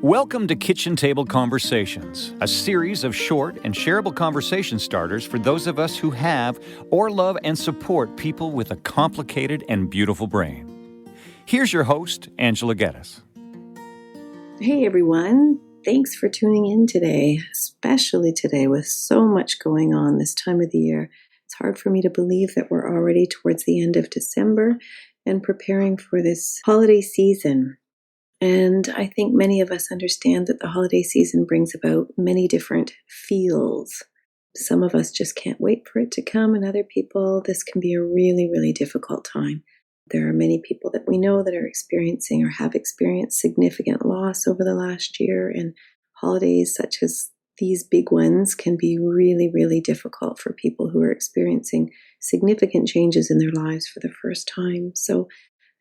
Welcome to Kitchen Table Conversations, a series of short and shareable conversation starters for those of us who have or love and support people with a complicated and beautiful brain. Here's your host, Angela Geddes. Hey everyone, thanks for tuning in today, especially today with so much going on this time of the year. It's hard for me to believe that we're already towards the end of December and preparing for this holiday season. And I think many of us understand that the holiday season brings about many different feels. Some of us just can't wait for it to come, and other people, this can be a really, really difficult time. There are many people that we know that are experiencing or have experienced significant loss over the last year, and holidays such as these big ones can be really, really difficult for people who are experiencing significant changes in their lives for the first time. So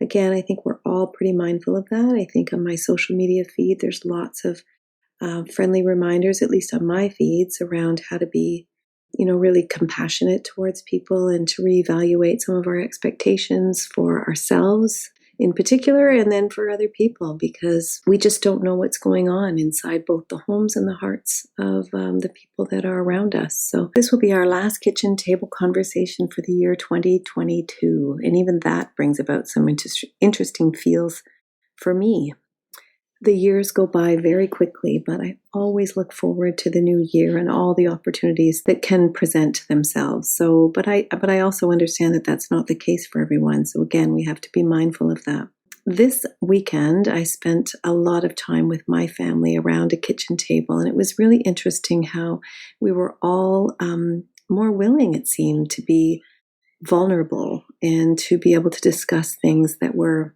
again, I think we're all pretty mindful of that. I think on my social media feed, there's lots of friendly reminders, at least on my feeds, around how to be, really compassionate towards people and to reevaluate some of our expectations for ourselves in particular, and then for other people, because we just don't know what's going on inside both the homes and the hearts of the people that are around us. So this will be our last kitchen table conversation for the year 2022. And even that brings about some interesting feels for me. The years go by very quickly, but I always look forward to the new year and all the opportunities that can present themselves. So, but I also understand that that's not the case for everyone. So again, we have to be mindful of that. This weekend, I spent a lot of time with my family around a kitchen table, and it was really interesting how we were all more willing, it seemed, to be vulnerable and to be able to discuss things that were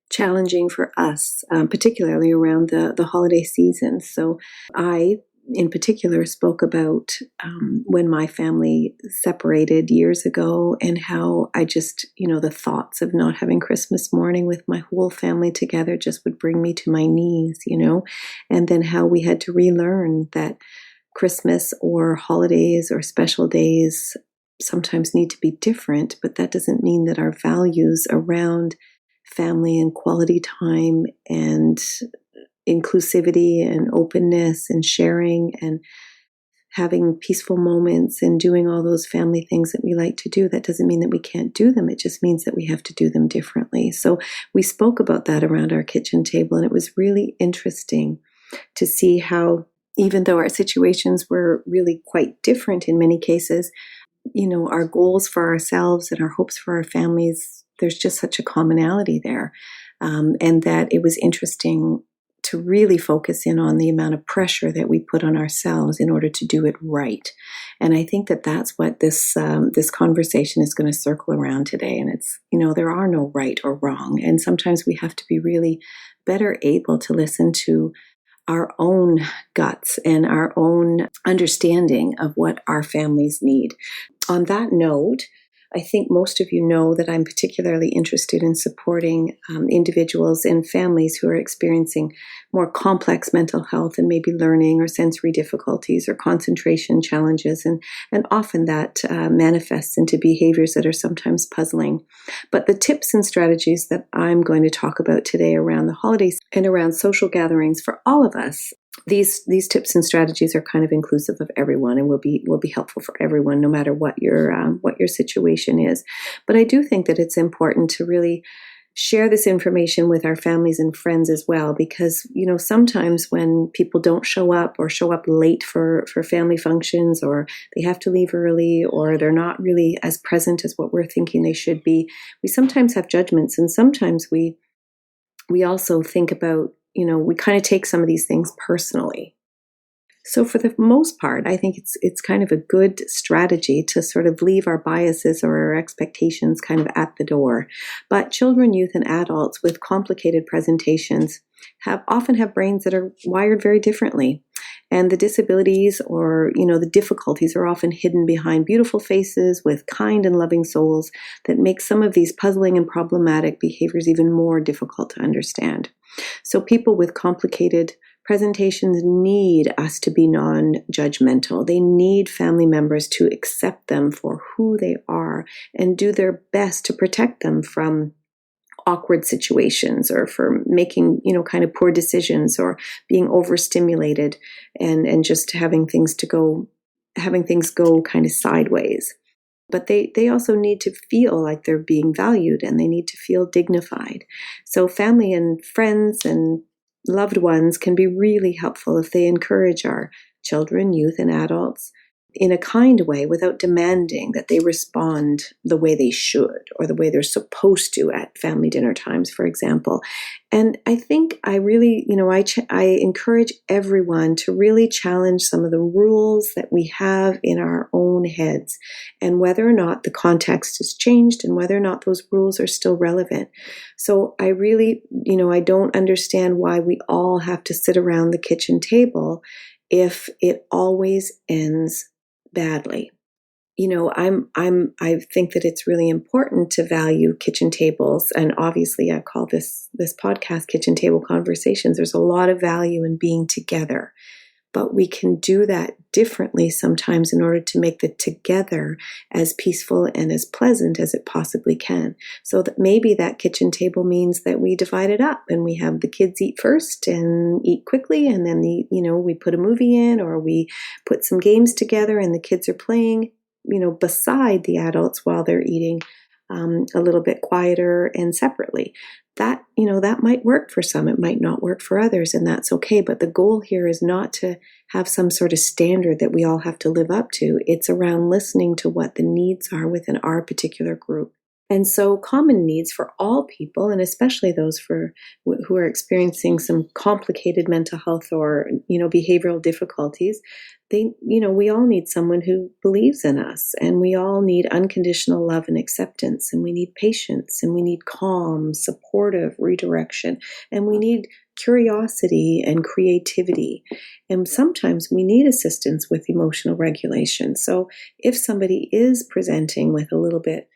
challenging for us, particularly around the holiday season. So I, in particular, spoke about when my family separated years ago and how I just, the thoughts of not having Christmas morning with my whole family together just would bring me to my knees, and then how we had to relearn that Christmas or holidays or special days sometimes need to be different, but that doesn't mean that our values around family and quality time and inclusivity and openness and sharing and having peaceful moments and doing all those family things that we like to do, that doesn't mean that we can't do them. It just means that we have to do them differently. So we spoke about that around our kitchen table, and it was really interesting to see how, even though our situations were really quite different in many cases, our goals for ourselves and our hopes for our families, there's just such a commonality there. And that it was interesting to really focus in on the amount of pressure that we put on ourselves in order to do it right. And I think that that's what this conversation is going to circle around today. And it's, there are no right or wrong. And sometimes we have to be really better able to listen to our own guts and our own understanding of what our families need. On that note, I think most of you know that I'm particularly interested in supporting individuals and families who are experiencing more complex mental health and maybe learning or sensory difficulties or concentration challenges. And often that manifests into behaviors that are sometimes puzzling. But the tips and strategies that I'm going to talk about today around the holidays and around social gatherings for all of us, these tips and strategies are kind of inclusive of everyone and will be helpful for everyone, no matter what your situation is. But I do think that it's important to really share this information with our families and friends as well, because sometimes when people don't show up or show up late for family functions, or they have to leave early, or they're not really as present as what we're thinking they should be, we sometimes have judgments, and sometimes we also think about, we kind of take some of these things personally. So for the most part, I think it's kind of a good strategy to sort of leave our biases or our expectations kind of at the door. But children, youth, and adults with complicated presentations often have brains that are wired very differently. And the disabilities or, the difficulties are often hidden behind beautiful faces with kind and loving souls that make some of these puzzling and problematic behaviors even more difficult to understand. So people with complicated presentations need us to be non-judgmental. They need family members to accept them for who they are and do their best to protect them from awkward situations or for making, kind of poor decisions or being overstimulated and just having things go kind of sideways. But they also need to feel like they're being valued and they need to feel dignified. So family and friends and loved ones can be really helpful if they encourage our children, youth, and adults in a kind way without demanding that they respond the way they should or the way they're supposed to at family dinner times, for example. And I think I really, I encourage everyone to really challenge some of the rules that we have in our own heads and whether or not the context has changed and whether or not those rules are still relevant. So I really, I don't understand why we all have to sit around the kitchen table if it always ends badly. I think that it's really important to value kitchen tables. And obviously I call this podcast Kitchen Table Conversations. There's a lot of value in being together, but we can do that differently sometimes in order to make the together as peaceful and as pleasant as it possibly can. So that maybe that kitchen table means that we divide it up and we have the kids eat first and eat quickly. And then we put a movie in or we put some games together and the kids are playing, beside the adults while they're eating a little bit quieter and separately. That might work for some. It might not work for others, and that's okay. But the goal here is not to have some sort of standard that we all have to live up to. It's around listening to what the needs are within our particular group. And so common needs for all people, and especially those who are experiencing some complicated mental health or, behavioral difficulties, we all need someone who believes in us, and we all need unconditional love and acceptance, and we need patience, and we need calm, supportive redirection, and we need curiosity and creativity. And sometimes we need assistance with emotional regulation. So if somebody is presenting with a little bit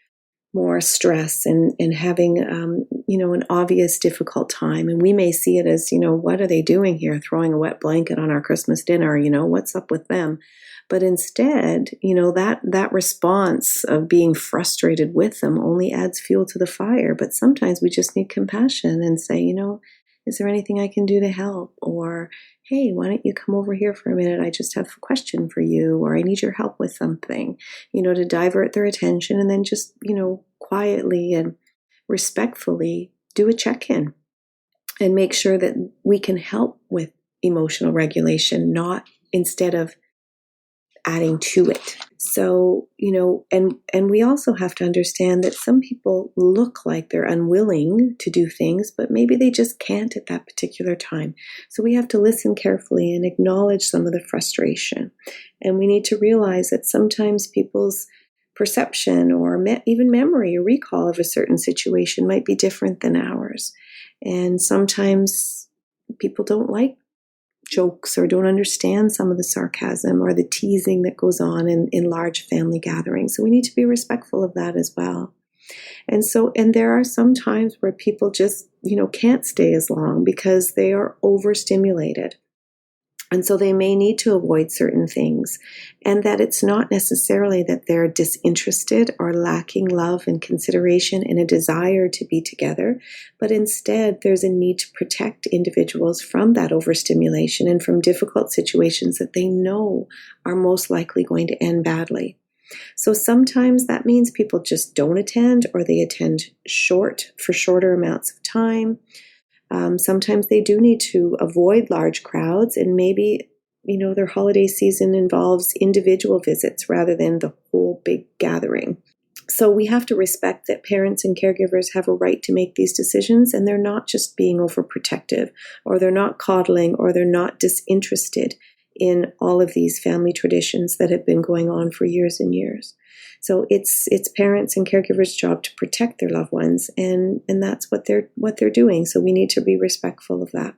more stress and having, an obvious difficult time. And we may see it as, what are they doing here? Throwing a wet blanket on our Christmas dinner, what's up with them? But instead, that response of being frustrated with them only adds fuel to the fire. But sometimes we just need compassion and say, is there anything I can do to help? Or, hey, why don't you come over here for a minute? I just have a question for you, or I need your help with something, to divert their attention and then just, quietly and respectfully do a check-in and make sure that we can help with emotional regulation, not instead of adding to it. So, and we also have to understand that some people look like they're unwilling to do things, but maybe they just can't at that particular time. So we have to listen carefully and acknowledge some of the frustration. And we need to realize that sometimes people's perception or even memory or recall of a certain situation might be different than ours. And sometimes people don't like jokes or don't understand some of the sarcasm or the teasing that goes on in large family gatherings. So we need to be respectful of that as well. And there are some times where people just, can't stay as long because they are overstimulated. And so they may need to avoid certain things, and that it's not necessarily that they're disinterested or lacking love and consideration and a desire to be together, but instead there's a need to protect individuals from that overstimulation and from difficult situations that they know are most likely going to end badly. So sometimes that means people just don't attend, or they attend for shorter amounts of time. Sometimes they do need to avoid large crowds, and maybe, their holiday season involves individual visits rather than the whole big gathering. So we have to respect that parents and caregivers have a right to make these decisions, and they're not just being overprotective, or they're not coddling, or they're not disinterested in all of these family traditions that have been going on for years and years. So it's parents and caregivers' job to protect their loved ones, and that's what they're doing. So we need to be respectful of that.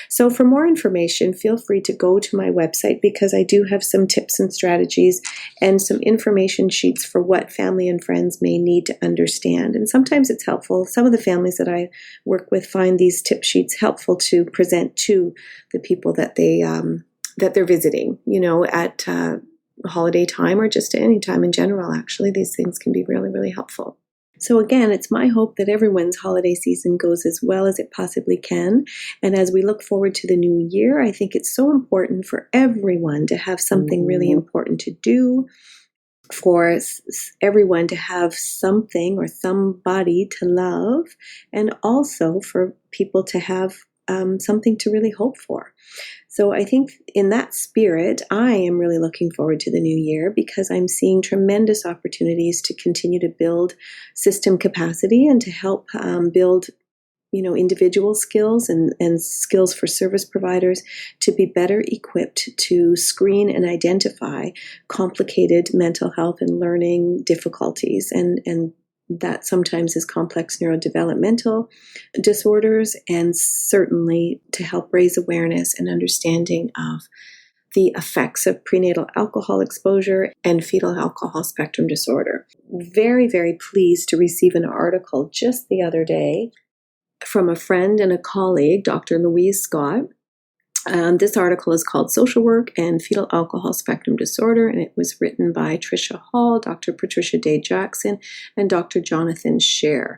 So for more information, feel free to go to my website, because I do have some tips and strategies and some information sheets for what family and friends may need to understand. And sometimes it's helpful. Some of the families that I work with find these tip sheets helpful to present to the people that they're visiting, at holiday time or just at any time in general. Actually, these things can be really, really helpful. So again, it's my hope that everyone's holiday season goes as well as it possibly can. And as we look forward to the new year, I think it's so important for everyone to have something really important to do, for everyone to have something or somebody to love, and also for people to have something to really hope for. So I think in that spirit, I am really looking forward to the new year because I'm seeing tremendous opportunities to continue to build system capacity and to help build individual skills and skills for service providers to be better equipped to screen and identify complicated mental health and learning difficulties. And that sometimes is complex neurodevelopmental disorders, and certainly to help raise awareness and understanding of the effects of prenatal alcohol exposure and fetal alcohol spectrum disorder. Very, very pleased to receive an article just the other day from a friend and a colleague, Dr. Louise Scott. This article is called Social Work and Fetal Alcohol Spectrum Disorder, and it was written by Tricia Hall, Dr. Patricia Day Jackson, and Dr. Jonathan Scher.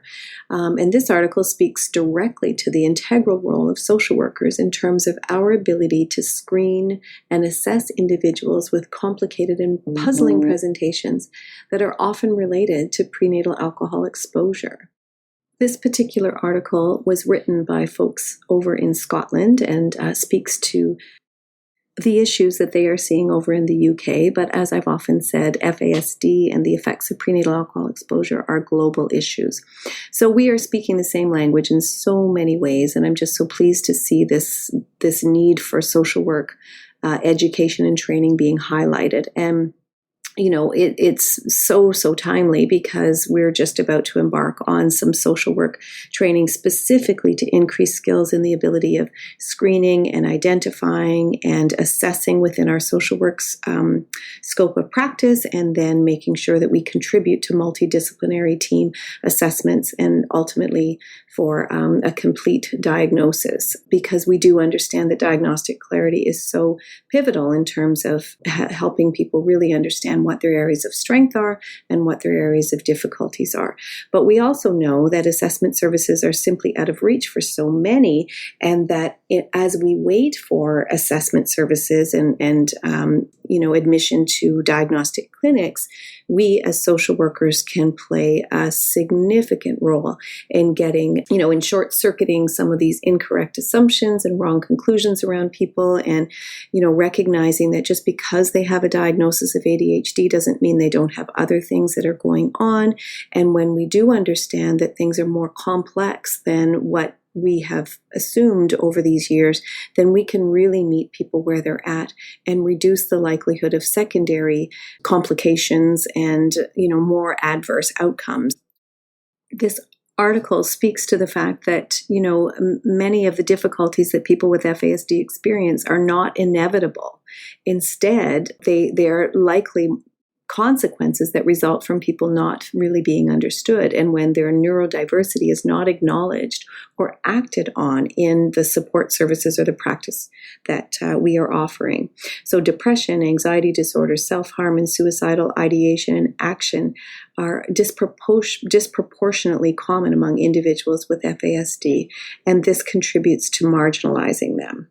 And this article speaks directly to the integral role of social workers in terms of our ability to screen and assess individuals with complicated and puzzling presentations that are often related to prenatal alcohol exposure. This particular article was written by folks over in Scotland and speaks to the issues that they are seeing over in the UK. But as I've often said, FASD and the effects of prenatal alcohol exposure are global issues. So we are speaking the same language in so many ways, and I'm just so pleased to see this need for social work education and training being highlighted. And it's so timely because we're just about to embark on some social work training specifically to increase skills in the ability of screening and identifying and assessing within our social work's scope of practice, and then making sure that we contribute to multidisciplinary team assessments and ultimately for a complete diagnosis, because we do understand that diagnostic clarity is so pivotal in terms of helping people really understand what their areas of strength are and what their areas of difficulties are. But we also know that assessment services are simply out of reach for so many, and that as we wait for assessment services and admission to diagnostic clinics, we as social workers can play a significant role in getting, in short-circuiting some of these incorrect assumptions and wrong conclusions around people, and, recognizing that just because they have a diagnosis of ADHD doesn't mean they don't have other things that are going on. And when we do understand that things are more complex than what we have assumed over these years, then we can really meet people where they're at and reduce the likelihood of secondary complications and, more adverse outcomes. This article speaks to the fact that, many of the difficulties that people with FASD experience are not inevitable. Instead, they're likely consequences that result from people not really being understood, and when their neurodiversity is not acknowledged or acted on in the support services or the practice that we are offering. So depression, anxiety disorder, self-harm, and suicidal ideation and action are disproportionately common among individuals with FASD, and this contributes to marginalizing them.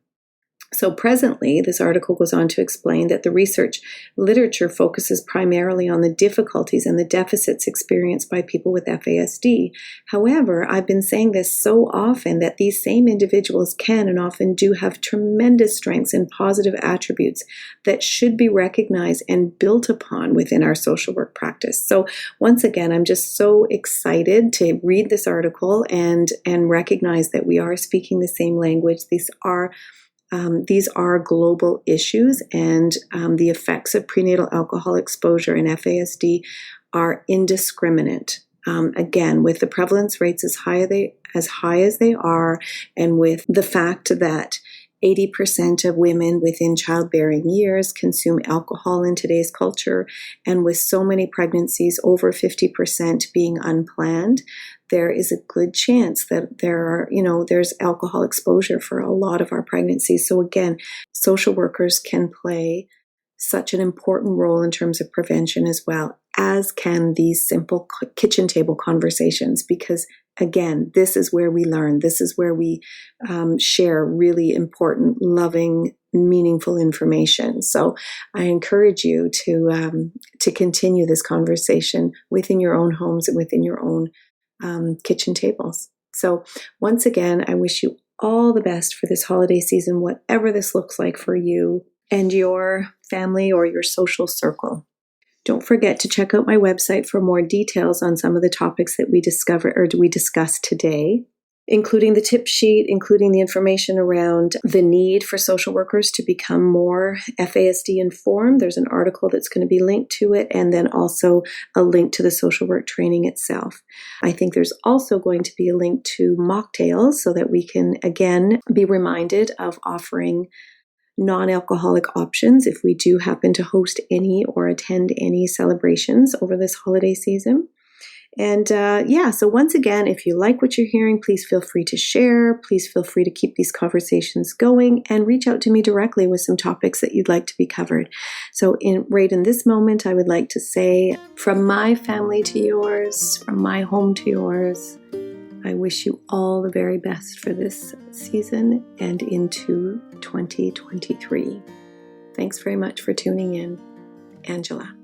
So presently, this article goes on to explain that the research literature focuses primarily on the difficulties and the deficits experienced by people with FASD. However, I've been saying this so often that these same individuals can and often do have tremendous strengths and positive attributes that should be recognized and built upon within our social work practice. So once again, I'm just so excited to read this article and recognize that we are speaking the same language. These are global issues, and the effects of prenatal alcohol exposure in FASD are indiscriminate. Again, with the prevalence rates as high as they are, and with the fact that 80% of women within childbearing years consume alcohol in today's culture, and with so many pregnancies, over 50% being unplanned, there is a good chance that there's alcohol exposure for a lot of our pregnancies. So again, social workers can play such an important role in terms of prevention as well. as can these simple kitchen table conversations, because again, this is where we learn. This is where we share really important, loving, meaningful information. So I encourage you to continue this conversation within your own homes and within your own kitchen tables. So once again, I wish you all the best for this holiday season, whatever this looks like for you and your family or your social circle. Don't forget to check out my website for more details on some of the topics that we discussed today, including the tip sheet, including the information around the need for social workers to become more FASD informed. There's an article that's going to be linked to it, and then also a link to the social work training itself. I think there's also going to be a link to mocktails so that we can, again, be reminded of offering non-alcoholic options if we do happen to host any or attend any celebrations over this holiday season. And so once again, if you like what you're hearing, please feel free to share. Please feel free to keep these conversations going and reach out to me directly with some topics that you'd like to be covered. So right in this moment, I would like to say, from my family to yours, from my home to yours, I wish you all the very best for this season and into 2023. Thanks very much for tuning in. Angela.